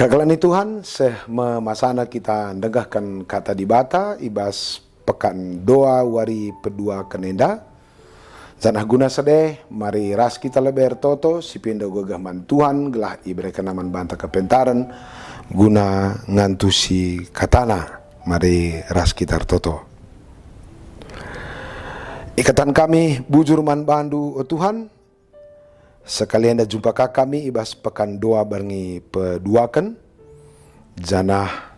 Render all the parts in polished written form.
Kagalan Tuhan, memasana kita negahkan kata di bata, ibas pekan doa wari pedua kenenda. Zanah guna sedeh, mari ras kita leber toto, si pindah gagaman Tuhan, gelah iberikan naman banta kepentaran, guna ngantusi katana, mari ras kita toto. Ikatan kami, bujur man bandu, oh Tuhan, sekalian dah jumpa kami, ibas pekan doa barengi peduakan, janah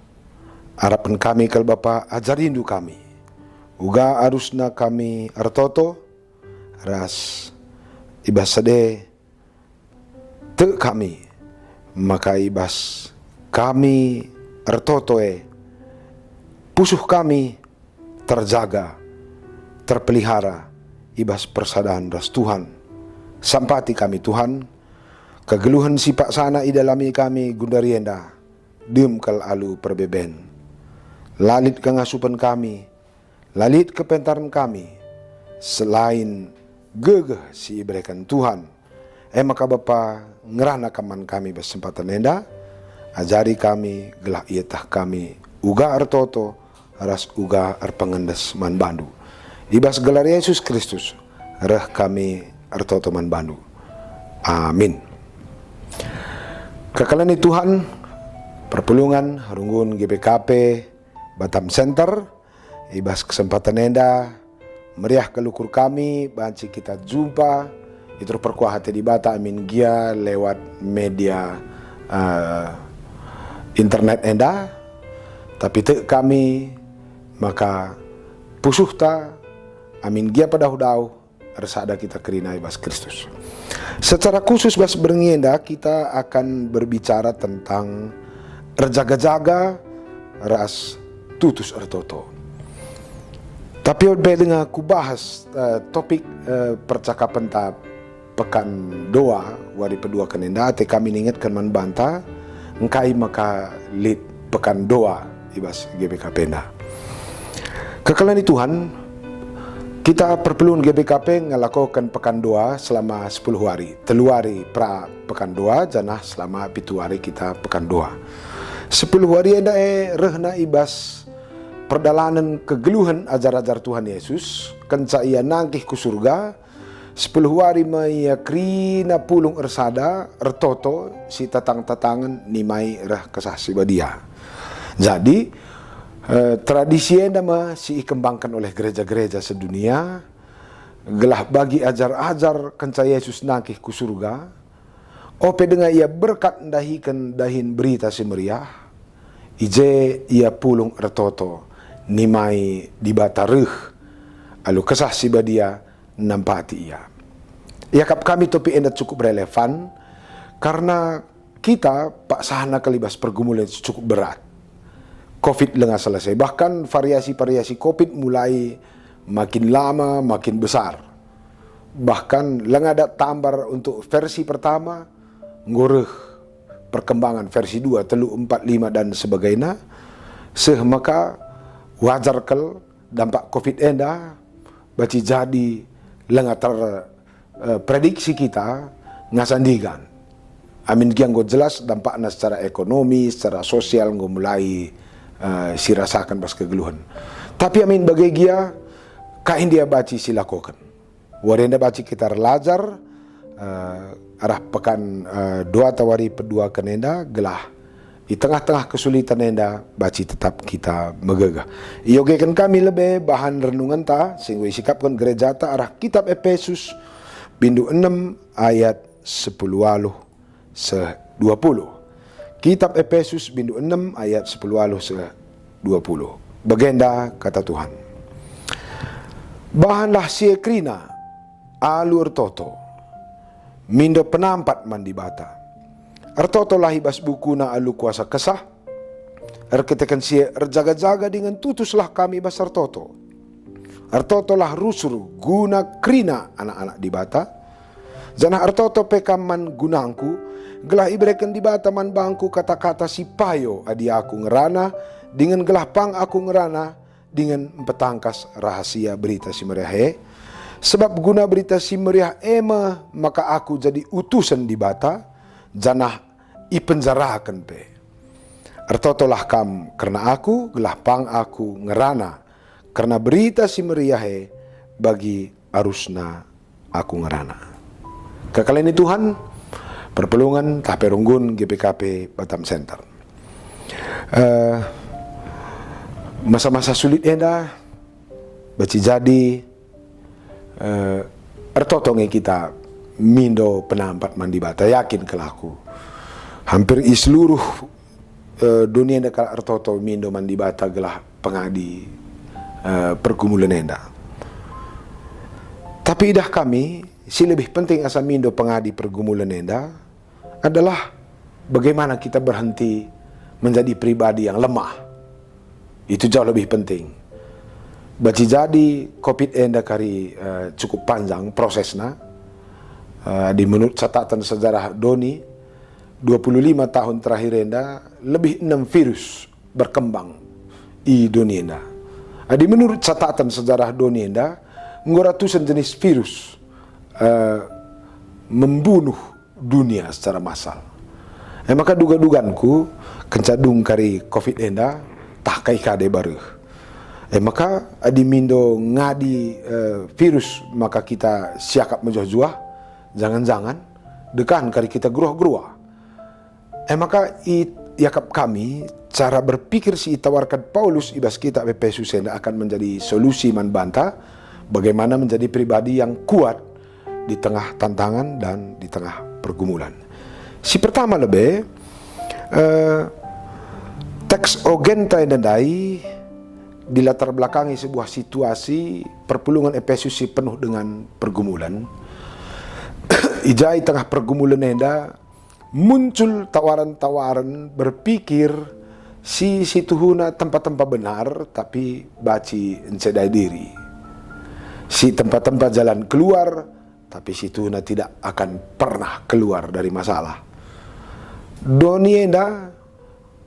harapan kami kal Bapa ajar rindu kami, uga arusna kami artoto, ras ibas sede te kami, maka ibas kami artotoe pusuh kami terjaga, terpelihara, ibas persadahan ras Tuhan. Sampati kami Tuhan, kegeluhan sipak sana idalami kami gundarienda, dem kal alu perbeben. Lalit kengasupan kami, lalit kepentaran kami, selain gegeh si iberikan Tuhan. Maka Bapa ngerana kaman kami bersempatan enda, ajari kami, gelah ietah kami, uga artoto, ras uga arpengendes man bandu. Ibas gelar Yesus Kristus, reh kami artoto man bandu. Amin. Kekalan Tuhan, perpulungan harunggun GBKP Batam Center, ibas kesempatan enda, meriah kelukur kami, banci kita jumpa, itu perkuah hati di bata amin gia lewat media internet enda, tapi te kami, maka pusuhta, amin gia pada hudau, resada kita kerina ibas Kristus. Secara khusus bas berngenda kita akan berbicara tentang erjaga-jaga ras tutus ertoto. Tapi dengan ku bahas topik percakapan ta pekan doa wari pedua kenenda te kami ingatkan man banta engkai maka lid pekan doa ibas GBKP enda. Kekalan Tuhan, kita perpelun GBKP ngelakukan pekan doa selama 10 hari. 3 hari pra pekan doa, janah selama 7 hari kita pekan doa. 10 hari enda rehna ibas perdalanan kegeluhan ajar-ajar Tuhan Yesus, kenca ia nangkih ku surga, 10 hari maya krina pulung ersada, ertoto, si tatang-tatangan nimai reh kesah badia. Jadi, tradisi enda masih dikembangkan oleh gereja-gereja sedunia, gelah bagi ajar-ajar kenca Yesus nangkih ku surga, ope dengan ia berkat dahikan dahin berita si meriah, ije ia pulung ertoto, nimai dibatarih alu kesah si badia nampati ia. Yakap kami topi enda cukup relevan karena kita pak sahana kelibas pergumulan cukup berat. Covid lengah selesai, bahkan variasi-variasi Covid mulai makin lama makin besar. Bahkan lengah ada tambar untuk versi pertama, ngoreh perkembangan versi 2, 3, 4, 5 dan sebagainya. Maka wajar kel dampak Covid enda baci jadi lengah prediksi kita ngasandigan. Amin giang jelas dampaknya secara ekonomi, secara sosial mulai si rasakan pas kegeluhan. Tapi amin bagi dia kain dia baci silakokan. Warenda baci kita relajar arah pekan doa tawari pedua kenenda gelah di tengah-tengah kesulitan enda baci tetap kita megagah. Iogekan kami lebih bahan renungan ta sehingga sikapkan gereja ta arah kitab Efesus bindu 6 ayat 10 waluh se 20. Kitab Efesus bindu 6 ayat 10 waluh se 20. Bagenda kata Tuhan. Bahanlah siekrina alur toto mindo penampat mandi bata. Artoto lahi bas buku na alu kuasa kesah. Erketekan si erjaga-jaga dengan tutuslah kami bas artoto. Artoto lah rusur guna krina anak-anak di bata. Janah artoto pekaman gunangku. Gelah ibrekan di bata man bangku kata-kata si payo adi aku ngerana. Dengan gelah pang aku ngerana. Dengan petangkas rahasia berita si meriah. Sebab guna berita si meriah maka aku jadi utusan di bata. Janah ipenjarakan pe. Ertotolah kam karena aku gelah pang aku ngerana, karena berita si meriahe bagi arusna aku ngerana. Kekalian Tuhan, perpelungan tape runggun GPKP Batam Center. Masa-masa sulit enda baci jadi ertotonge kita mindo penampat mandi bata, yakin kelaku hampir i seluruh dunia enda kala ertoto mindo mandi bata gelah pengadi pergumulan enda. Tapi idah kami si lebih penting asa mindo pengadi pergumulan enda adalah bagaimana kita berhenti menjadi pribadi yang lemah. Itu jauh lebih penting. Baci jadi COVID enda kari cukup panjang prosesnya. Di menurut catatan sejarah Doni, 25 tahun terakhir enda lebih 6 virus berkembang di dunia enda. Di menurut catatan sejarah Doni enda, ratusan jenis virus membunuh dunia secara massal. Maka duga-duganku kencadung kari COVID enda tak kai kade baru. Maka adimindo ngadi virus maka kita siakap menjuah-juah, jangan-jangan dekan kari kita geruah-geruah. Maka yakap kami cara berpikir si tawarkan Paulus ibas kita Efesus enda akan menjadi solusi man banta bagaimana menjadi pribadi yang kuat di tengah tantangan dan di tengah pergumulan. Si pertama lebih teks ogenta dai di latar belakangi sebuah situasi perpulungan Efesus penuh dengan pergumulan. Ijai tengah pergumulan enda muncul tawaran-tawaran berpikir si situhuna tempat-tempat benar tapi baci encedai diri. Si tempat-tempat jalan keluar tapi situhuna tidak akan pernah keluar dari masalah. Doni enda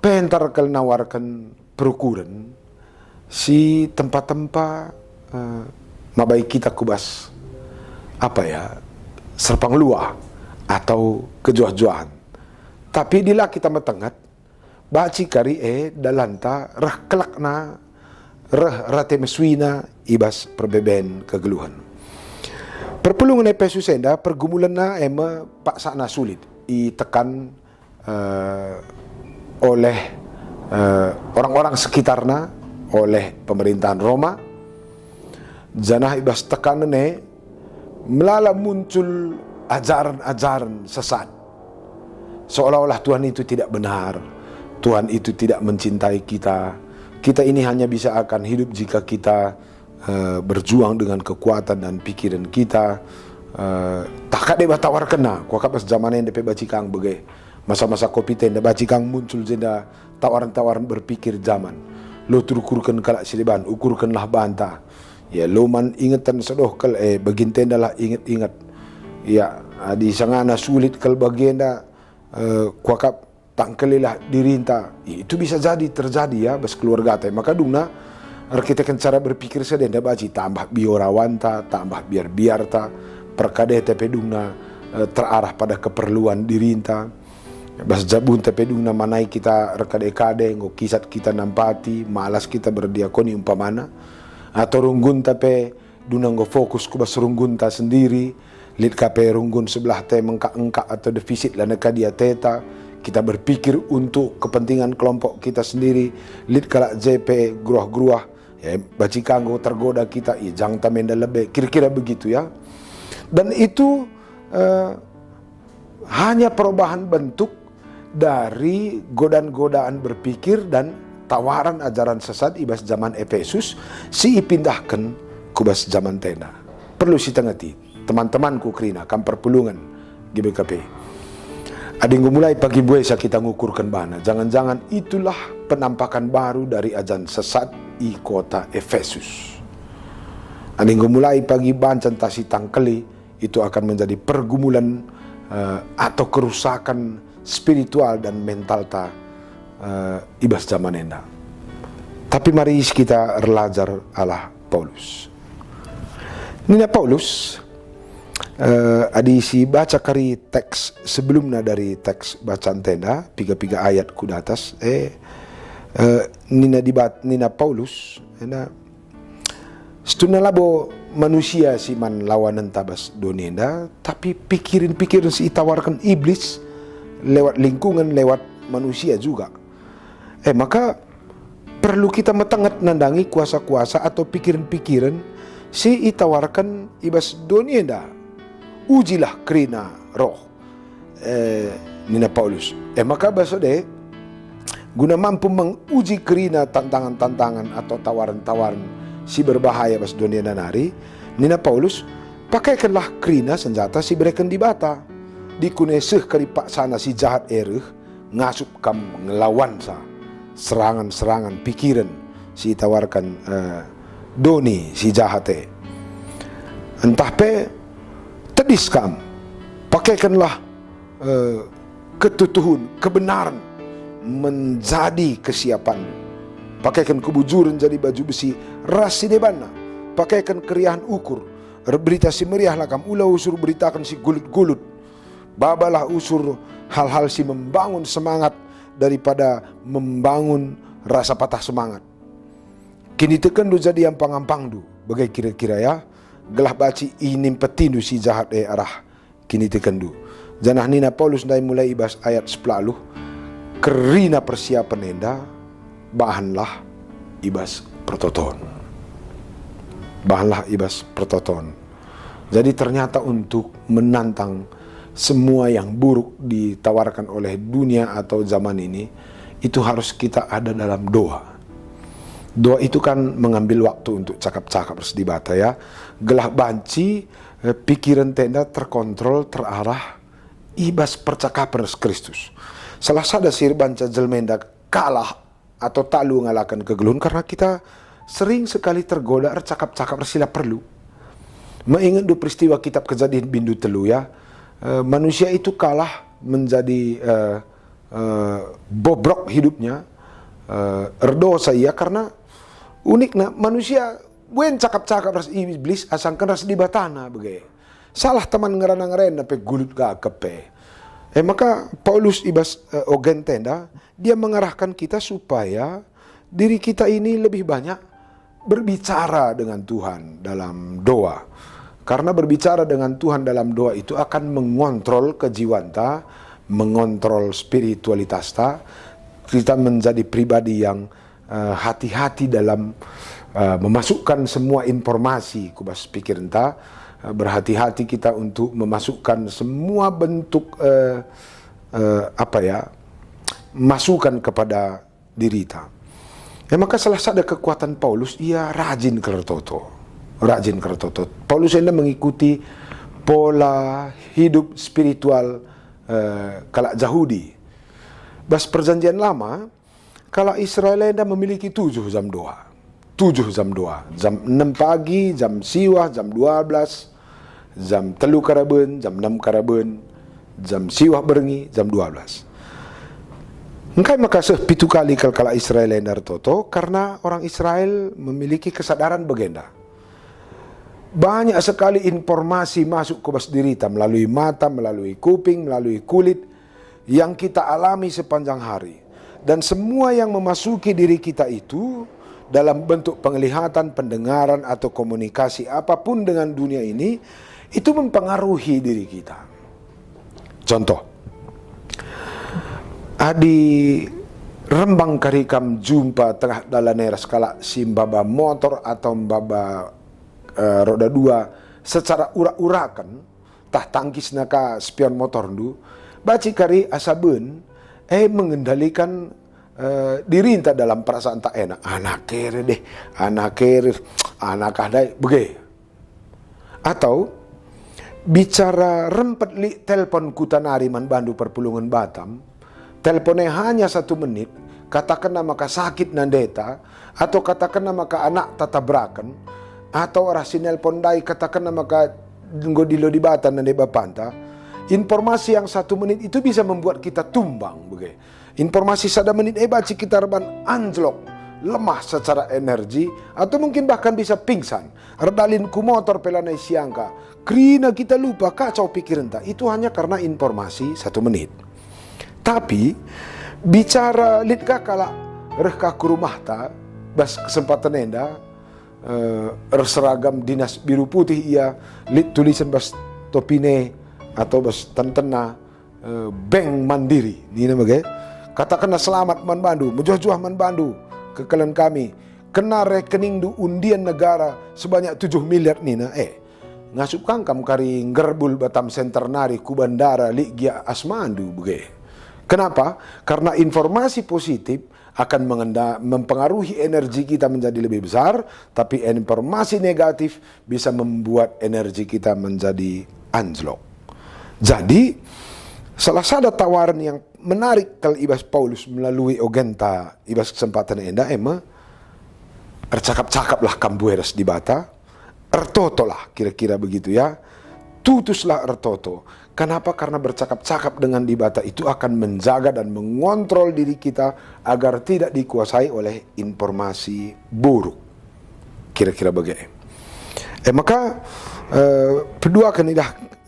pentar kal nawarkan perukuran si tempat-tempat mabai kita kubas serpang luah atau kejuah-juahan. Tapi dila kita metengat baci kari dalanta rah kelakna rah rate meswina ibas perbeben kegeluhan. Perpulungan Efesus enda pergumulan na pak sakna sulit ditekan oleh orang-orang sekitarna, oleh pemerintahan Roma. Janah ibas tekanan melala muncul ajaran-ajaran sesat. Seolah-olah Tuhan itu tidak benar, Tuhan itu tidak mencintai kita. Kita ini hanya bisa akan hidup jika kita berjuang dengan kekuatan dan pikiran kita. Tak kade batawar kena, kuakapas zaman yang depe bacikang bege. Masa-masa kopi tenda bacikang muncul jenda tawaran-tawaran berpikir zaman. Lo turukurkan kalak siliban, ukurkanlah bantah. Ya lo man ingatan sedoh kal bagintenda lah ingat-ingat. Ya di sangana sulit kal bagenda kuakap tangkelilah dirinta. Itu bisa jadi terjadi ya bas keluarga teh. Maka dungna kita kan cara berpikir sedenda baci tambah biorawanta, tambah biar ta perkade tepe dungna terarah pada keperluan dirinta. Bas jabun tepe dungna manai kita rekade-kade ngo kisat kita nampati, malas kita berdiakoni umpamana. Atau runggun tapi dunang fokus ku bas runggun ta sendiri, lit kape runggun sebelah te mengka-engka atau defisit lah neka dia teta. Kita berpikir untuk kepentingan kelompok kita sendiri, lit kalak JP gruah-gruah, ya bacikanggo tergoda kita, ya jangan tamenda lebih, kira-kira begitu ya. Dan itu hanya perubahan bentuk dari godaan-godaan berpikir dan tawaran ajaran sesat ibas zaman Efesus si ipindahkan kubas zaman tenda. Perlu si tengeti teman-temanku krina kam perpulungan GBKP. Adinggu mulai pagi buesa kita ngukurkan bana. Jangan-jangan itulah penampakan baru dari ajaran sesat di kota Efesus. Adinggu mulai pagi bancan tasi tangkeli itu akan menjadi pergumulan atau kerusakan spiritual dan mental ta ibas zaman enda. Tapi mari kita belajar ala Paulus. Nina Paulus Adi si baca kari teks sebelumnya dari teks bacaan tenda 3 ayat ku atas nina Paulus setuna labo manusia si man lawanan tabas donenda, tapi pikirin si tawarkan iblis lewat lingkungan, lewat manusia juga. Maka perlu kita metangat nandangi kuasa-kuasa atau pikiran-pikiran si itawarkan ibas donenda. Ujilah kerina roh nina Paulus. Maka bahasa deh guna mampu menguji kerina tantangan-tantangan atau tawaran-tawaran si berbahaya bas dunia nanari, nina Paulus pakaikanlah kerina senjata si berikan di bata dikuneseh karipak sana si jahat ereh ngasup kam ngelawan sa serangan-serangan pikiran si tawarkan doni si jahate entah pe tedis kam pakaikanlah ketutuhun kebenaran menjadi kesiapan. Pakaikan kebujuran jadi baju besi rasi debana. Pakaikan keriahan ukur berita si meriah lakam ulah usur beritakan si gulut-gulut. Babalah usur hal-hal si membangun semangat daripada membangun rasa patah semangat. Kini tekan du jadi yang pangampang du. Bagai kira-kira ya. Gelah baci inim petindu si jahat arah. Kini tekan du. Janah nina Paulus dari mulai ibas ayat 10. Kerina persiapan enda. Bahanlah ibas pertoton. Bahanlah ibas pertoton. Jadi ternyata untuk menantang semua yang buruk ditawarkan oleh dunia atau zaman ini, itu harus kita ada dalam doa. Doa itu kan mengambil waktu untuk cakap-cakap sedibata ya. Gelah banci, pikiran tenda terkontrol, terarah, ibas percakapan Kristus. Salah sada sir banca jelmenda kalah atau tak lu ngalakan kegelun karena kita sering sekali tergoda cakap-cakap sila perlu. Mengingat du peristiwa kitab Kejadian bindu telu ya, manusia itu kalah menjadi bobrok hidupnya, erdosa ia karena uniknya manusia buen cakap-cakap ras iblis asangkan ras di batana begitu. Salah teman ngerana-ngerana pe gulut ga kepe. Maka Paulus ibas ogen tenda, dia mengarahkan kita supaya diri kita ini lebih banyak berbicara dengan Tuhan dalam doa. Karena berbicara dengan Tuhan dalam doa itu akan mengontrol kejiwaan ta, mengontrol spiritualitas ta. Kita menjadi pribadi yang hati-hati dalam memasukkan semua informasi kubas pikiran ta. Berhati-hati kita untuk memasukkan semua bentuk masukan kepada diri kita. Maka salah satu kekuatan Paulus, ia rajin kertoto. Paulus ini mengikuti pola hidup spiritual kalak Yahudi. Bas perjanjian lama, kalak Israel memiliki 7 jam doa. 7 jam doa. Jam 6 pagi, jam siwah, jam 12, jam 3 karaben, jam 6 karaben, jam siwah berengi, jam 12. Engkai makasih 7 kali kala Israel endar toto karena orang Israel memiliki kesadaran begenda. Banyak sekali informasi masuk ke bas dirita melalui mata, melalui kuping, melalui kulit yang kita alami sepanjang hari. Dan semua yang memasuki diri kita itu dalam bentuk penglihatan, pendengaran atau komunikasi apapun dengan dunia ini itu mempengaruhi diri kita. Contoh, adi rembang karikam jumpa tengah dalanera skala simbaba motor atau mbaba roda 2 secara urak-urakan tah tangkis naka spion motor du baci kari asaben mengendalikan diri entah dalam perasaan tak enak. Anak kere anak kadai bege. Atau bicara rempet li telpon kutanari man Bandu Perpulungan Batam, teleponnya hanya 1 menit, katakan nama ka sakit nandeta, atau katakan nama ka anak tatabrakan, atau orang sinelpon dai katakan nama ka dilo di Batam nande bapanta, informasi yang 1 menit itu bisa membuat kita tumbang bege. Informasi 1 menit baci kita reban anjlok lemah secara energi, atau mungkin bahkan bisa pingsan. Redalin ku motor pelanai siangka, kerina kita lupa kacau pikiran tak. Itu hanya karena informasi 1 menit. Tapi bicara litka kala rehka ku rumah ta, bas kesempatan enda seragam dinas biru putih ia lit tulisan bas topine atau bas tantena bank mandiri ni nama katakanlah selamat man bandu menjuah-juah man bandu kekalian kami kena rekening du undian negara sebanyak 7 miliar nina ngasup kangkam kari ngerbul Batam Center nari ku bandara ligia asmandu bege. Kenapa? Karena informasi positif akan mempengaruhi energi kita menjadi lebih besar, tapi informasi negatif bisa membuat energi kita menjadi anjlok. Jadi salah satu tawaran yang menarik kalau ibas Paulus melalui ogenta ibas kesempatan enda ercakap-cakaplah kambueras di bata, ertoto lah kira-kira begitu ya, tutuslah ertoto. Kenapa? Karena bercakap-cakap dengan di bata itu akan menjaga dan mengontrol diri kita agar tidak dikuasai oleh informasi buruk. Kira-kira begitu. Maka kedua kan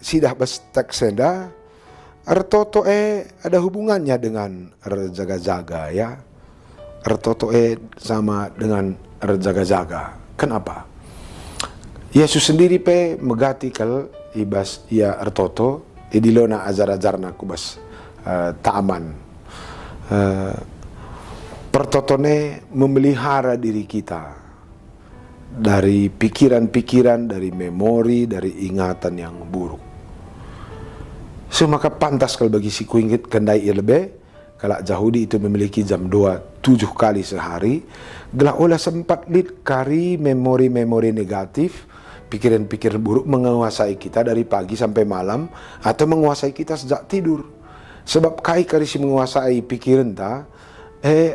sidah bas teksenda ertoto ada hubungannya dengan erjaga-jaga ya. Ertoto sama dengan erjaga-jaga. Kenapa? Yesus sendiri megati kal ibas ia ertoto idilona ajar-ajarna kubas ta'aman. Pertotone memelihara diri kita dari pikiran-pikiran, dari memori, dari ingatan yang buruk. So maka pantas kalau bagi si kuingit kendai lebih kalau Yahudi itu memiliki jam 2 7 kali sehari, gelah olah sempat lit kari memori-memori negatif, pikiran-pikiran buruk menguasai kita dari pagi sampai malam atau menguasai kita sejak tidur. Sebab kai karisi menguasai pikiran ta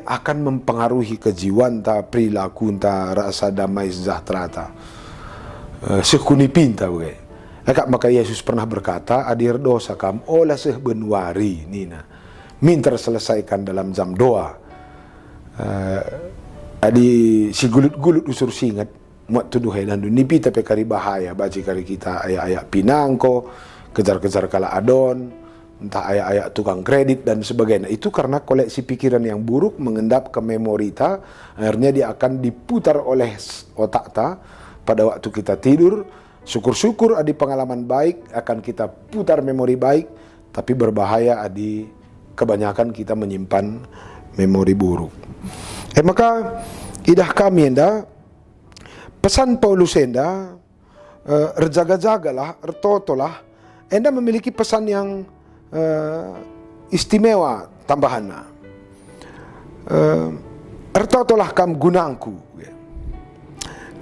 akan mempengaruhi kejiwaan ta, perilaku ta, rasa damai sejahtera ta. Sekuni pinta we. Maka Yesus pernah berkata, adir dosa kam olah sebenwari nina. Minta selesaikan dalam jam doa. Adi si gulut-gulut usur singat muat tuduh dan nipi tapi kari bahaya baci kari kita ayak-ayak pinangko kejar-kejar kala adon entah ayak-ayak tukang kredit dan sebagainya. Itu karena koleksi pikiran yang buruk mengendap ke memori ta, akhirnya dia akan diputar oleh otak ta pada waktu kita tidur. Syukur-syukur adi pengalaman baik akan kita putar memori baik, tapi berbahaya adi kebanyakan kita menyimpan memori buruk. Maka idah kami enda pesan Paulus enda erjaga-jagalah, ertotolah, enda memiliki pesan yang istimewa tambahannya. Ertotolah kam gunangku.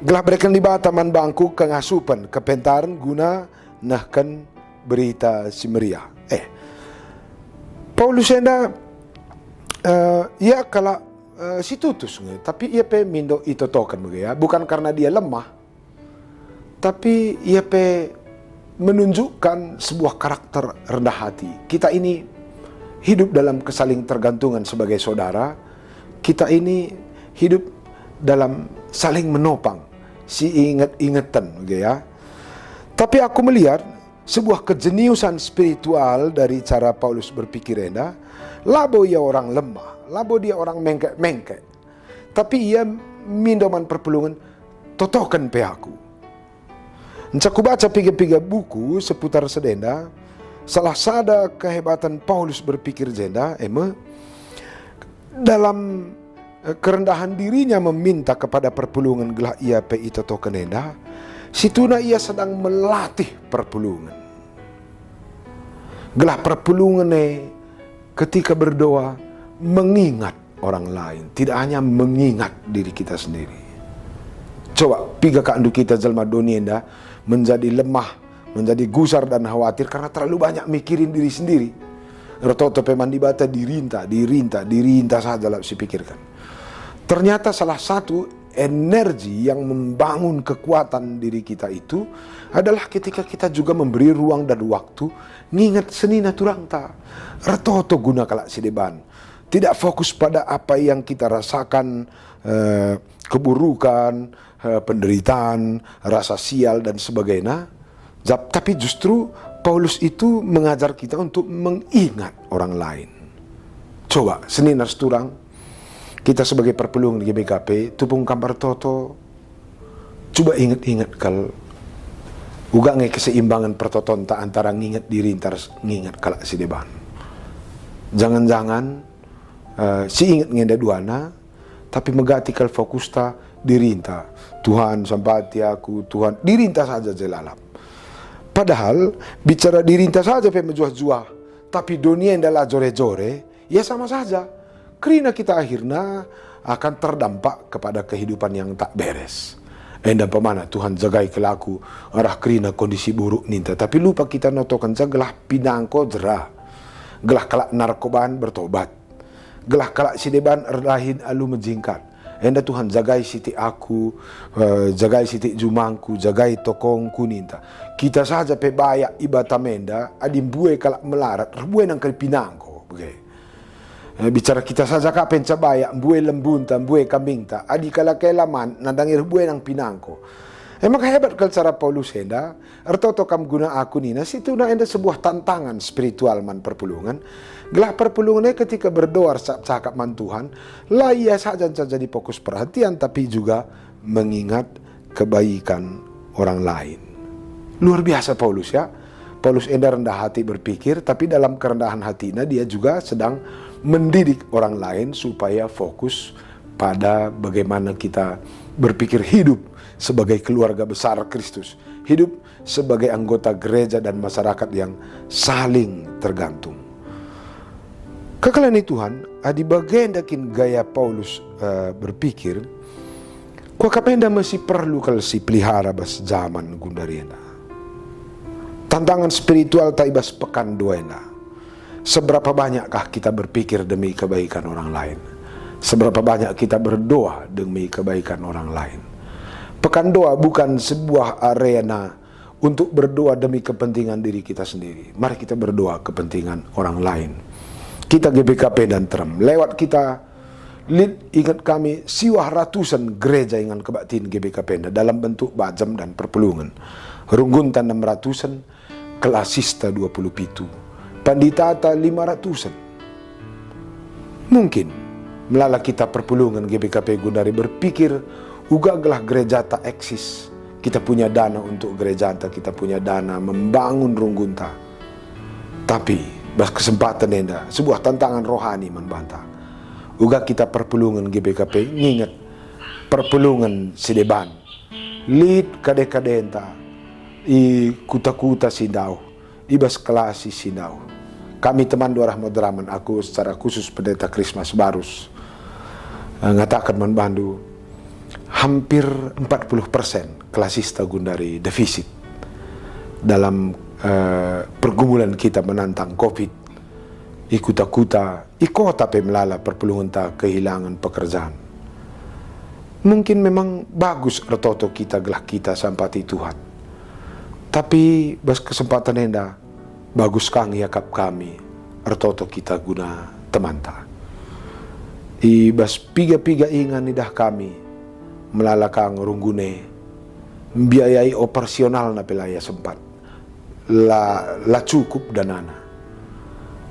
Gelah berikan libat taman bangku kengasupan kepentaran guna nahkan berita si meriah. Paulus enda ia kala si tutus, tapi ia mindo itu token ya, bukan karena dia lemah, tapi ia menunjukkan sebuah karakter rendah hati. Kita ini hidup dalam kesaling tergantungan sebagai saudara. Kita ini hidup dalam saling menopang, si ingat-ingatan ya. Tapi aku melihat sebuah kejeniusan spiritual dari cara Paulus berpikir enda. Labo ia orang lemah, labo dia orang mengkek-mengkek, tapi ia mindoman perpulungan totokan pehaku. Aku baca piga-piga buku seputar sedenda, salah sada kehebatan Paulus berpikir jenda, dalam kerendahan dirinya meminta kepada perpulungan gelah ia pe totokan enda, situna ia sedang melatih perpulungan. Gelah perpulungan ketika berdoa mengingat orang lain, tidak hanya mengingat diri kita sendiri. Coba piga kandu kita jelma donienda menjadi lemah, menjadi gusar dan khawatir karena terlalu banyak mikirin diri sendiri. Rototo pemandi bata dirinta saja lah si pikirkan. Ternyata salah satu energi yang membangun kekuatan diri kita itu adalah ketika kita juga memberi ruang dan waktu ngingat senina turang ta. Retoto guna kalak si deban. Tidak fokus pada apa yang kita rasakan keburukan, penderitaan, rasa sial dan sebagainya. Tapi justru Paulus itu mengajar kita untuk mengingat orang lain. Coba, Senin harus turang, kita sebagai perpelung di GBKP, tupung kabar toto, coba ingat-ingat kalau uga nge keseimbangan pertoton tak antara ngingat diri antar ngingat kalak si deban. Jangan-jangan si ingat ngenda duana, tapi megati kal fokus ta diri inta. Tuhan sampati aku, Tuhan diri inta saja jelalap. Padahal bicara diri inta saja pe menjuah-juah, tapi dunia yang adalah jore-jore, ya sama saja. Karena kita akhirnya akan terdampak kepada kehidupan yang tak beres. Enda pemana Tuhan jagai kelaku arah kerina kondisi buruk ninta, tapi lupa kita notokan gelah pinangko jerah, gelah kalak narkobaan bertobat, gelah kalak sideban erdahin alu menjingkat. Enda Tuhan jagai siti aku, jagai siti jumangku, jagai tokongku ninta. Kita saja pe bayak ibatamenda adim bue kalak melarat, bue nang pinangko, begitu. Bicara kita saja kapen cabaya, bue lembunta, bue kambingta, adi kala kelaman, nandangir bue nang pinangko. Maka hebat kal cara Paulus enda, ertoto kam guna aku nina, situ na enda sebuah tantangan spiritual man perpulungan. Gelah perpulungannya ketika berdoa cakap man Tuhan, lah ia saja jadi fokus perhatian, tapi juga mengingat kebaikan orang lain. Luar biasa Paulus ya. Paulus enda rendah hati berpikir, tapi dalam kerendahan hatinya dia juga sedang mendidik orang lain supaya fokus pada bagaimana kita berpikir hidup sebagai keluarga besar Kristus, hidup sebagai anggota gereja dan masyarakat yang saling tergantung. Kekalian Tuhan, di bagian dakin gaya Paulus berpikir, kuakapenda masih perlu kalau si pelihara bas zaman gundariena. Tantangan spiritual taibas pekan duena. Seberapa banyakkah kita berpikir demi kebaikan orang lain? Seberapa banyak kita berdoa demi kebaikan orang lain? Pekan doa bukan sebuah arena untuk berdoa demi kepentingan diri kita sendiri. Mari kita berdoa kepentingan orang lain. Kita GBKP dan Trem, lewat kita lead, ingat kami siwah ratusan gereja dengan kebaktiin GBKP dalam bentuk bajam dan perpelungan. Rungguntan 600-an, kelasista 20 pitu, panditata 500-an. Mungkin melala kita perpelungan GBKP Gundari berpikir ugaglah gereja tak eksis. Kita punya dana untuk gereja, kita punya dana membangun runggunta. Tapi bas kesempatan enda, sebuah tantangan rohani membantah. Uga kita perpelungan GBKP, ngingat perpelungan sideban. Lid kade-kade enta, i kuta-kuta sindau, ibas kelasi sindau. Kami teman dua rahmat aku secara khusus pendeta Krismas Barus ngatakan membantu hampir 40% kelasista Gundari defisit dalam pergumulan kita menantang COVID. Ikuta-kuta, ikota pemelala perpelungan tak kehilangan pekerjaan. Mungkin memang bagus ertoto kita gelah kita sampati Tuhan. Tapi bas kesempatan enda bagus kang yakap kami ertoto kita guna temanta. Ibas piga-piga ingan nidah kami melalakang runggune biayai operasional na pelaya sempat la cukup danana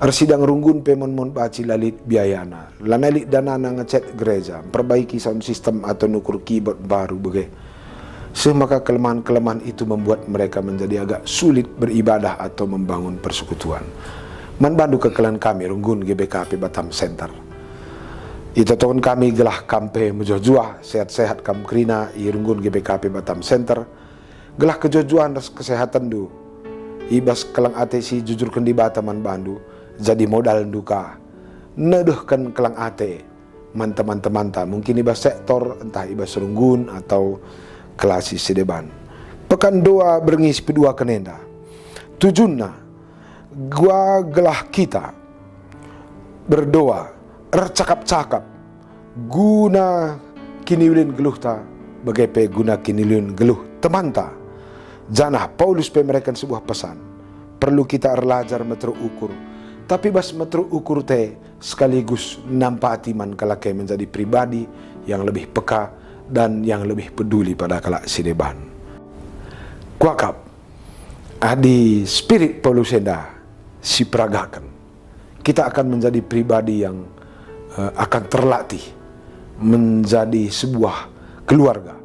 arsidang runggun pemon baci lalit biayana lanalik danana ngecat gereja perbaiki sound system atau nukur keyboard baru bagai semaka kelemahan-kelemahan itu membuat mereka menjadi agak sulit beribadah atau membangun persekutuan. Man bandu kekelan kami runggun GBKP Batam Center. Itu tahun kami gelah kampe menjuah-juah sehat-sehat kam krina i runggun GBKP Batam Center. Gelah kejujuan dan kesehatan du. Ibas kelang ate si jujurkan di Bataman Bandu jadi modal duka. Neduhkan kelang ate man teman-teman ta mungkin ibas sektor entah ibas runggun atau kelasi sedeban. Pekan doa berngis pedua kenenda. Tujunna gua gelah kita berdoa ercakap-cakap guna kiniulin geluh ta bagai pe guna kiniulin geluh temanta janah Paulus pe mereka sebuah pesan perlu kita erlajar metro ukur tapi bas metro ukur te sekaligus nampati man kalakai menjadi pribadi yang lebih peka, dan yang lebih peduli pada kalak sideban. Kuakap, adi spirit Paulus enda si peragakan. Kita akan menjadi pribadi yang akan terlatih menjadi sebuah keluarga,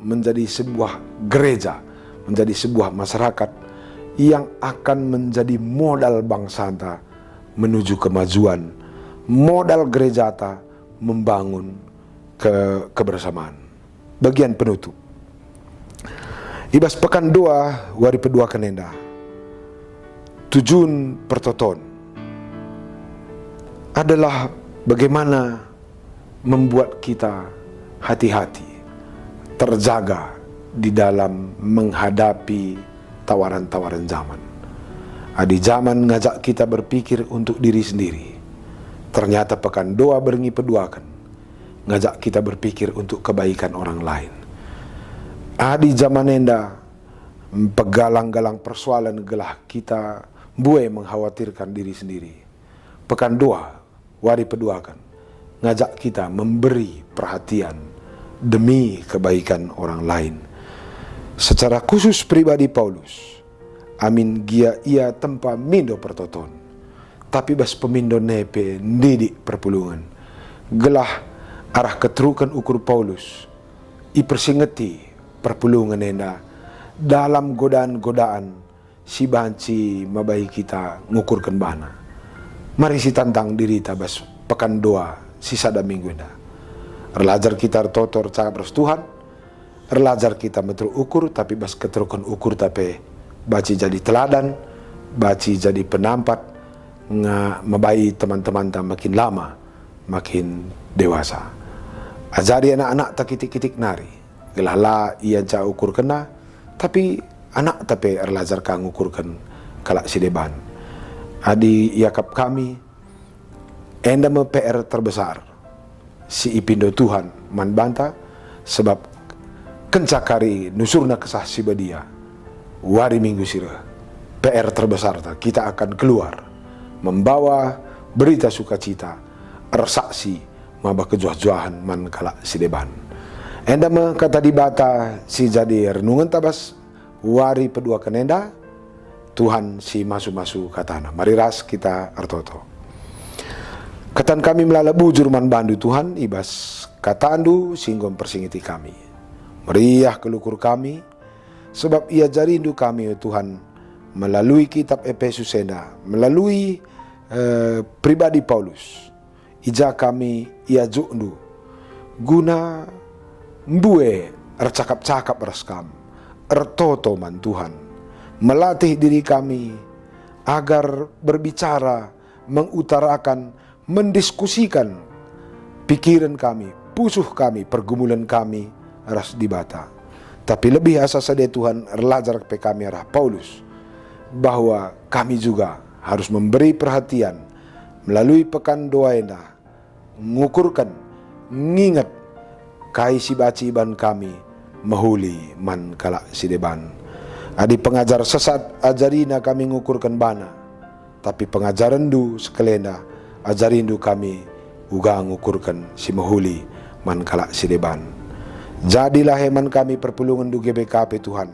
menjadi sebuah gereja, menjadi sebuah masyarakat yang akan menjadi modal bangsa ta menuju kemajuan, modal gereja ta membangun kebersamaan. Bagian penutup. Ibas pekan doa wari pedua kenenda. Tujuan pertoton adalah bagaimana membuat kita hati-hati, terjaga di dalam menghadapi tawaran-tawaran zaman. Adi zaman ngajak kita berpikir untuk diri sendiri. Ternyata pekan doa berengi peduakan ngajak kita berpikir untuk kebaikan orang lain. Adi zaman enda pegalang-galang persoalan gelah kita buai mengkhawatirkan diri sendiri. Pekan doa wari peduakan ngajak kita memberi perhatian demi kebaikan orang lain. Secara khusus pribadi Paulus, amin gia ia tempa mindo pertoton, tapi bas pemindo nepe didik perpulungan. Gelah arah keterukan ukur Paulus, ipersingeti perpulungan enda dalam godaan-godaan si banci mabai kita ngukurkan bana. Mari si tantang diri tabas pekan doa sisa da minggu enda. Erlajar kita totor cakap res Tuhan, erlajar kita betul ukur, tapi bas keterukan ukur tapi baci jadi teladan, baci jadi penampat, mabai teman-teman tak makin lama, makin dewasa. Ajari anak-anak tak kitik-kitik nari, gelahlah ia jauh ukur kena, tapi anak tapi erlajar kang ukurkan kalak sideban. Adi yakap kami, enda me PR terbesar, si ipindo Tuhan man banta, sebab kencakari nusurna kesah si badia, wari minggu sirah, PR terbesar kita akan keluar, membawa berita sukacita, ersaksi, mabah kejuah-juahan man kalak sideban. Enda me kata dibata si jadi renungan tabas wari pedua kenenda Tuhan si masu-masu katana. Mari ras kita artoto. Katan kami melala bujur man bandu Tuhan ibas katandu singgom persingiti kami. Meriah kelukur kami sebab ia jarindu kami ya Tuhan melalui kitab Efesus enda, melalui pribadi Paulus. Ija kami ia jukndu guna mbue ercakap-cakap reskam ertoto man Tuhan, melatih diri kami agar berbicara, mengutarakan, mendiskusikan pikiran kami, pusuh kami, pergumulan kami ras dibata. Tapi lebih asa sadaya Tuhan erlajar ke kami arah Paulus bahwa kami juga harus memberi perhatian melalui pekan doa enda, mengukurkan, ngingat kai si baci iban kami mahuli man kalak sideban. Adi pengajar sesat ajarina kami ngukurkan bana, tapi pengajaran du sekelenda ajarindu kami uga ngukurkan si mahuli man kalak sideban. Jadilah heman kami perpulungan du GBKP Tuhan.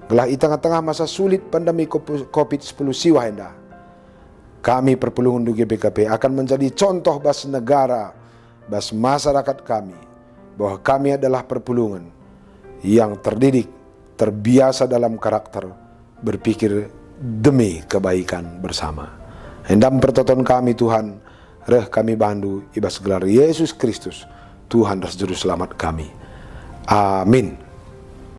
Gelah i tengah-tengah masa sulit pandemi COVID-19 siwa henda, kami perpulungan du GBKP akan menjadi contoh bas negara, bas masyarakat kami, bahwa kami adalah perpulungan yang terdidik, terbiasa dalam karakter berpikir demi kebaikan bersama. Hendam pertoton kami Tuhan, reh kami bandu ibas gelar Yesus Kristus, Tuhan dan Juru Selamat kami. Amin.